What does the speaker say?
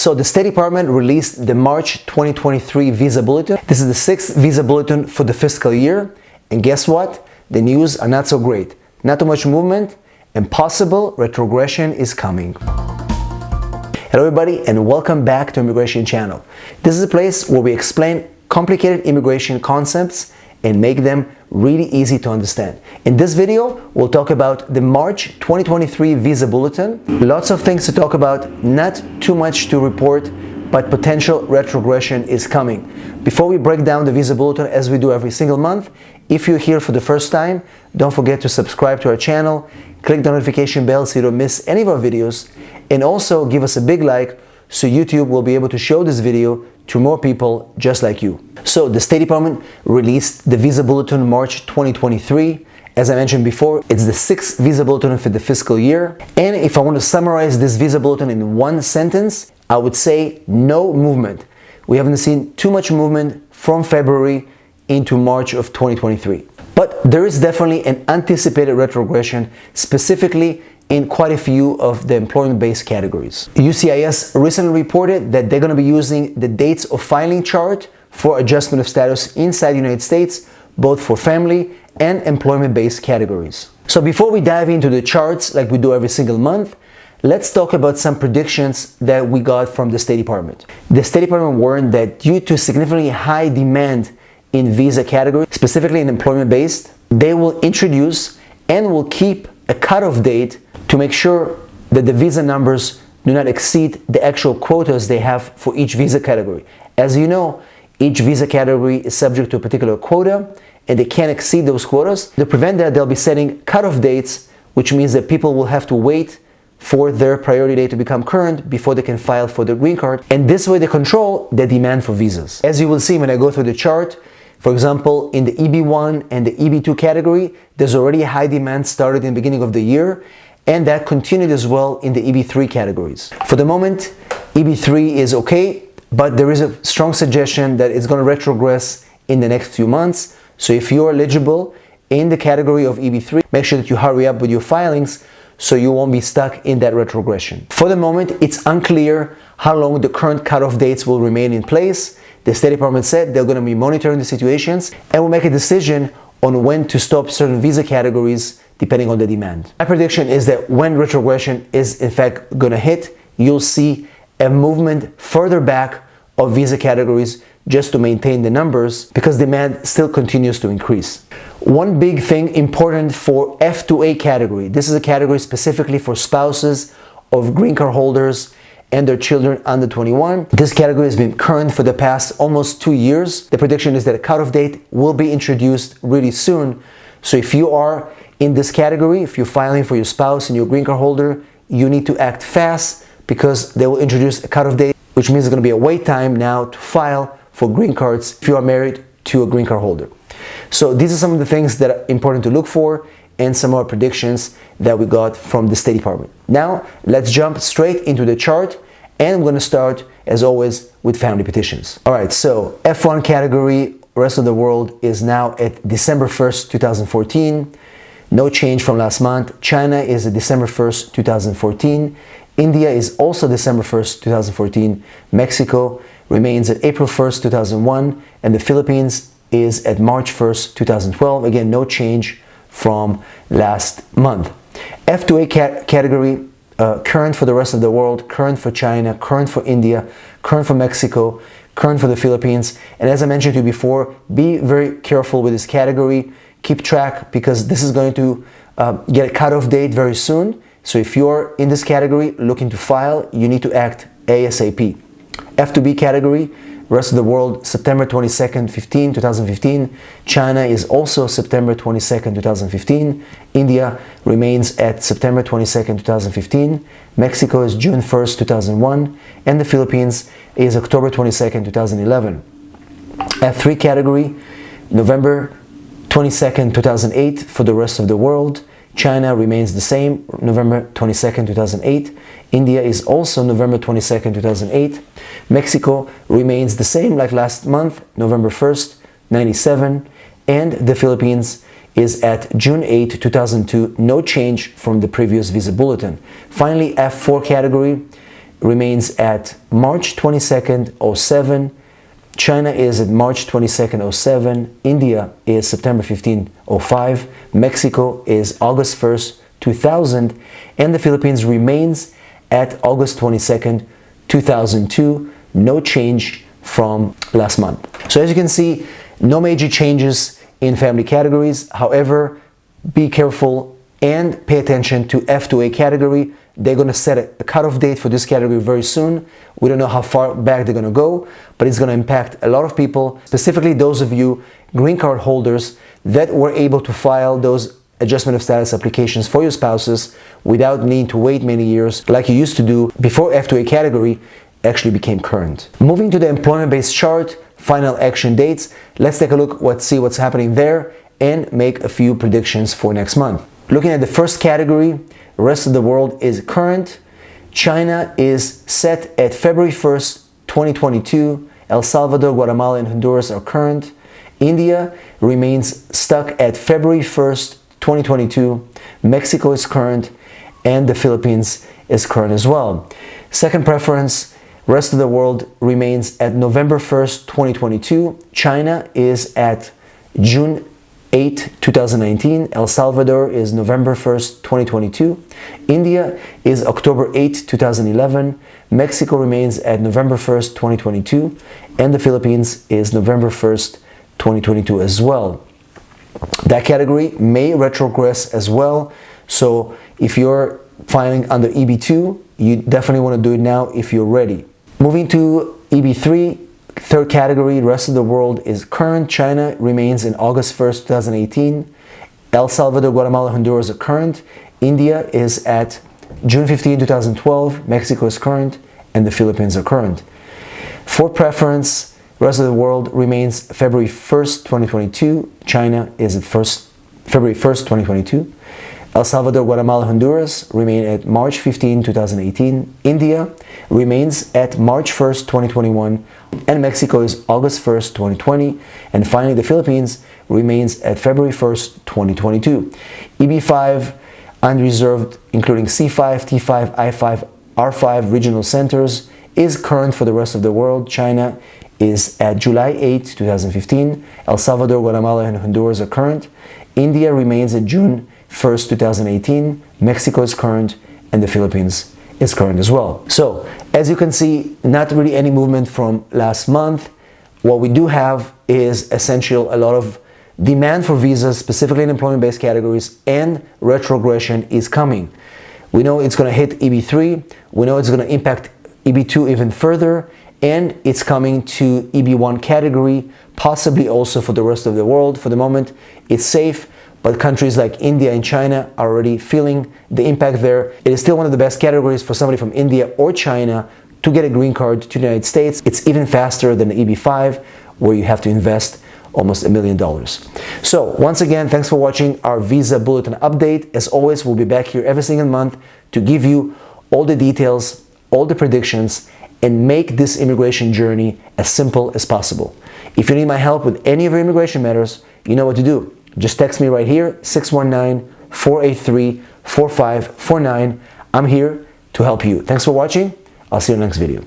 so the State Department released the March 2023 Visa Bulletin. This is the 6th Visa Bulletin for the fiscal year. And guess what? The news are not so great. Not too much movement, and possible retrogression is coming. Hello everybody, and welcome back to Immigration Channel. This is a place where we explain complicated immigration concepts and make them really easy to understand. In this video, we'll talk about the March 2023 Visa Bulletin. Lots of things to talk about, not too much to report, but potential retrogression is coming. Before we break down the Visa Bulletin, as we do every single month, if you're here for the first time, don't forget to subscribe to our channel, click the notification bell so you don't miss any of our videos, and also give us a big like so YouTube will be able to show this video to more people just like you. So the State Department released the Visa Bulletin March 2023. As I mentioned before, it's the 6th Visa Bulletin for the fiscal year. And if I want to summarize this Visa Bulletin in one sentence, I would say no movement. We haven't seen too much movement from February into March of 2023. But there is definitely an anticipated retrogression, specifically in quite a few of the employment-based categories. USCIS recently reported that they're going to be using the dates of filing chart for adjustment of status inside the United States, both for family and employment-based categories. So before we dive into the charts like we do every single month, let's talk about some predictions that we got from the State Department. The State Department warned that due to significantly high demand in visa category, specifically in employment-based, they will introduce and will keep a cutoff date to make sure that the visa numbers do not exceed the actual quotas they have for each visa category. As you know, each visa category is subject to a particular quota and they can't exceed those quotas. To prevent that, they'll be setting cutoff dates, which means that people will have to wait for their priority date to become current before they can file for the green card. And this way they control the demand for visas. As you will see when I go through the chart, for example, in the EB1 and the EB2 category, there's already a high demand started in the beginning of the year, and that continued as well in the EB3 categories. For the moment, EB3 is okay, but there is a strong suggestion that it's going to retrogress in the next few months. So if you're eligible in the category of EB3, make sure that you hurry up with your filings so you won't be stuck in that retrogression. For the moment, it's unclear how long the current cutoff dates will remain in place. The State Department said they're going to be monitoring the situations and will make a decision on when to stop certain visa categories depending on the demand. My prediction is that when retrogression is in fact going to hit, you'll see a movement further back of visa categories just to maintain the numbers because demand still continues to increase. One big thing important for F2A category, this is a category specifically for spouses of green card holders and their children under 21. This category has been current for the past almost 2 years. The prediction is that a cutoff date will be introduced really soon. So if you are in this category, if you're filing for your spouse and your green card holder, you need to act fast because they will introduce a cutoff date, which means there's going to be a wait time now to file for green cards if you are married to a green card holder. So these are some of the things that are important to look for and some more predictions that we got from the State Department. Now, let's jump straight into the chart, and we're going to start, as always, with family petitions. All right, so F1 category, rest of the world, is now at December 1st, 2014. No change from last month. China is at December 1st, 2014. India is also December 1st, 2014. Mexico remains at April 1st, 2001. And the Philippines is at March 1st, 2012. Again, no change from last month. F2A category, current for the rest of the world, current for China, current for India, current for Mexico, current for the Philippines. And as I mentioned to you before, be very careful with this category. Keep track because this is going to get a cutoff date very soon. So if you're in this category looking to file, you need to act ASAP. F2B category, rest of the world, September 22nd, 2015. China is also September 22nd, 2015. India remains at September 22nd, 2015. Mexico is June 1st, 2001. And the Philippines is October 22nd, 2011. F3 category, November 22nd, 2008 for the rest of the world. China remains the same, November 22nd, 2008. India is also November 22nd, 2008. Mexico remains the same like last month, November 1st, 97. And the Philippines is at June 8, 2002, no change from the previous Visa Bulletin. Finally, F4 category, remains at March 22nd, 07. China is at March 22nd, 07. India is September 15, 05. Mexico is August 1st, 2000. And the Philippines remains at August 22nd, 2002. No change from last month. So as you can see, no major changes in family categories. However, be careful and pay attention to F2A category. They're going to set a cutoff date for this category very soon. We don't know how far back they're going to go, but it's going to impact a lot of people, specifically those of you green card holders that were able to file those adjustment of status applications for your spouses without needing to wait many years like you used to do before F2A category actually became current. Moving to the employment-based chart, final action dates, let's take a look, see what's happening there and make a few predictions for next month. Looking at the first category, rest of the world is current. China is set at February 1st, 2022. El Salvador, Guatemala, and Honduras are current. India remains stuck at February 1st, 2022. Mexico is current, and the Philippines is current as well. Second preference, rest of the world remains at November 1st, 2022. China is at June 8, 2019. El Salvador is November 1st, 2022. India is October 8, 2011. Mexico remains at November 1st, 2022. And the Philippines is November 1st, 2022 as well. That category may retrogress as well. So if you're filing under EB2, you definitely want to do it now if you're ready. Moving to EB3, third category, rest of the world is current. China remains in August 1st, 2018. El Salvador, Guatemala, Honduras are current. India is at June 15, 2012. Mexico is current, and the Philippines are current. Fourth preference, rest of the world remains February 1st, 2022. China is at February 1st, 2022. El Salvador, Guatemala, Honduras remain at March 15, 2018. India remains at March 1st, 2021. And Mexico is August 1st, 2020. And finally, the Philippines remains at February 1st, 2022. EB5, unreserved, including C5, T5, I5, R5 regional centers, is current for the rest of the world. China is at July 8, 2015. El Salvador, Guatemala, and Honduras are current. India remains at June 1st, 2018. Mexico is current, and the Philippines is current as well. So, as you can see, not really any movement from last month. What we do have is essentially a lot of demand for visas, specifically in employment-based categories, and retrogression is coming. We know it's going to hit EB3. We know it's going to impact EB2 even further, and it's coming to EB1 category, possibly also for the rest of the world. For the moment, it's safe. But countries like India and China are already feeling the impact there. It is still one of the best categories for somebody from India or China to get a green card to the United States. It's even faster than the EB5, where you have to invest almost $1 million. So once again, thanks for watching our Visa Bulletin update. As always, we'll be back here every single month to give you all the details, all the predictions, and make this immigration journey as simple as possible. If you need my help with any of your immigration matters, you know what to do. Just text me right here, 619-483-4549. I'm here to help you. Thanks for watching. I'll see you in the next video.